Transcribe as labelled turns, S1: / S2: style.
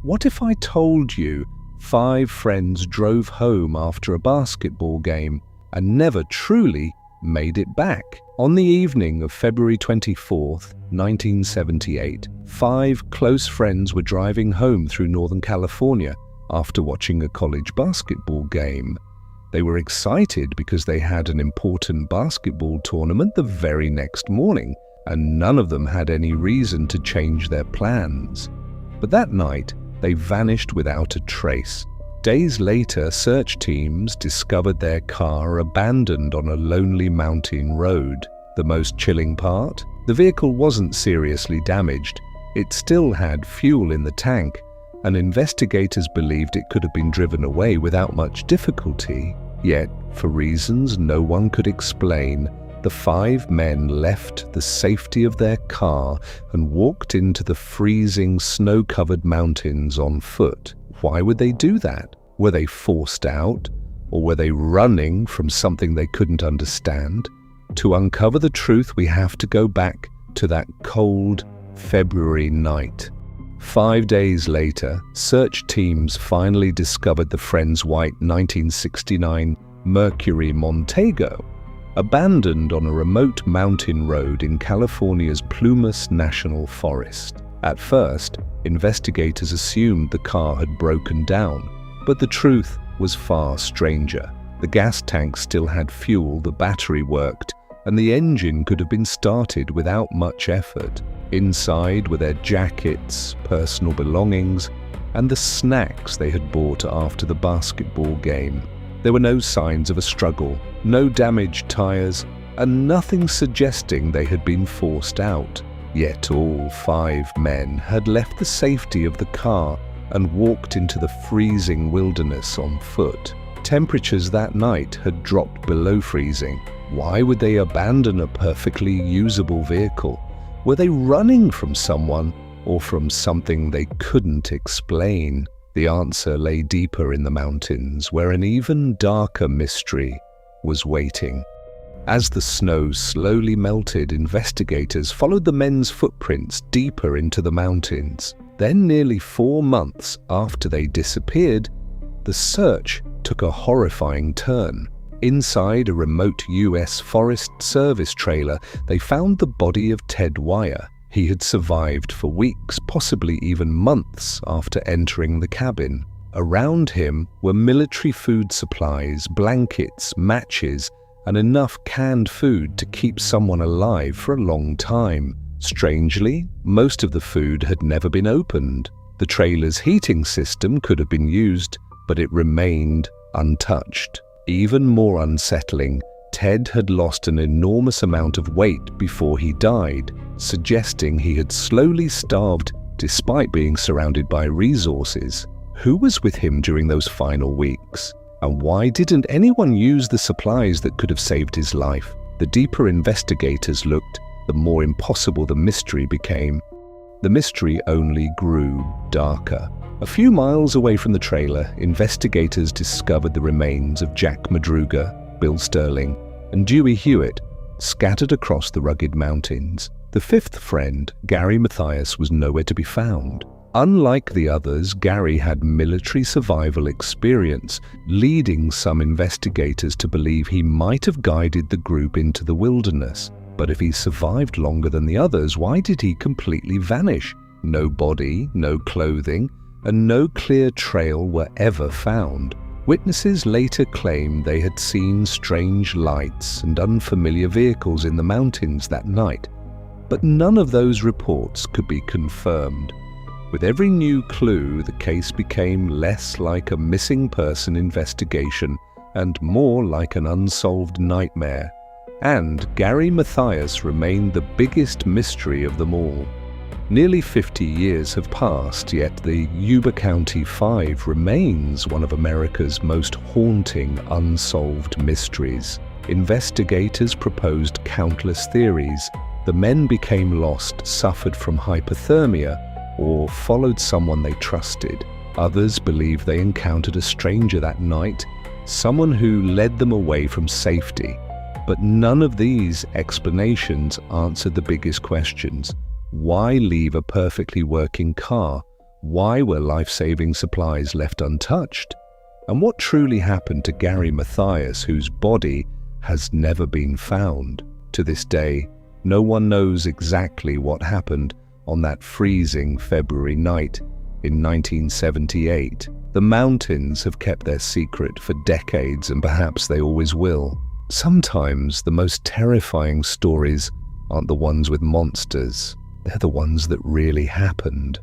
S1: What if I told you 5 friends drove home after a basketball game and never truly made it back? On the evening of February 24th, 1978, 5 close friends were driving home through Northern California after watching a college basketball game. They were excited because they had an important basketball tournament the very next morning, and none of them had any reason to change their plans. But that night, they vanished without a trace. Days later, search teams discovered their car abandoned on a lonely mountain road. The most chilling part? The vehicle wasn't seriously damaged. It still had fuel in the tank, and investigators believed it could have been driven away without much difficulty. Yet, for reasons no one could explain, the 5 men left the safety of their car and walked into the freezing, snow-covered mountains on foot. Why would they do that? Were they forced out? Or were they running from something they couldn't understand? To uncover the truth, we have to go back to that cold February night. 5 days later, search teams finally discovered the friends' white 1969 Mercury Montego, abandoned on a remote mountain road in California's Plumas National Forest. At first, investigators assumed the car had broken down, but the truth was far stranger. The gas tank still had fuel, the battery worked, and the engine could have been started without much effort. Inside were their jackets, personal belongings, and the snacks they had bought after the basketball game. There were no signs of a struggle, no damaged tires, and nothing suggesting they had been forced out. Yet all 5 men had left the safety of the car and walked into the freezing wilderness on foot. Temperatures that night had dropped below freezing. Why would they abandon a perfectly usable vehicle? Were they running from someone or from something they couldn't explain? The answer lay deeper in the mountains, where an even darker mystery was waiting. As the snow slowly melted, investigators followed the men's footprints deeper into the mountains. Then, nearly 4 months after they disappeared, the search took a horrifying turn. Inside a remote U.S. Forest Service trailer, they found the body of Ted Wire. He had survived for weeks, possibly even months after entering the cabin. Around him were military food supplies, blankets, matches, and enough canned food to keep someone alive for a long time. Strangely, most of the food had never been opened. The trailer's heating system could have been used, but it remained untouched. Even more unsettling, Ted had lost an enormous amount of weight before he died, suggesting he had slowly starved despite being surrounded by resources. Who was with him during those final weeks? And why didn't anyone use the supplies that could have saved his life? The deeper investigators looked, the more impossible the mystery became. The mystery only grew darker. A few miles away from the trailer, investigators discovered the remains of Jack Madruga, Bill Sterling, and Dewey Hewitt scattered across the rugged mountains. The 5th friend, Gary Mathias, was nowhere to be found. Unlike the others, Gary had military survival experience, leading some investigators to believe he might have guided the group into the wilderness. But if he survived longer than the others, why did he completely vanish? No body, no clothing, and no clear trail were ever found. Witnesses later claimed they had seen strange lights and unfamiliar vehicles in the mountains that night, but none of those reports could be confirmed. With every new clue, the case became less like a missing person investigation and more like an unsolved nightmare. And Gary Mathias remained the biggest mystery of them all. Nearly 50 years have passed, yet the Yuba County 5 remains one of America's most haunting unsolved mysteries. Investigators proposed countless theories. The men became lost, suffered from hypothermia, or followed someone they trusted. Others believe they encountered a stranger that night, someone who led them away from safety. But none of these explanations answered the biggest questions. Why leave a perfectly working car? Why were life-saving supplies left untouched? And what truly happened to Gary Mathias, whose body has never been found? To this day, no one knows exactly what happened on that freezing February night in 1978. The mountains have kept their secret for decades, and perhaps they always will. Sometimes the most terrifying stories aren't the ones with monsters. They're the ones that really happened.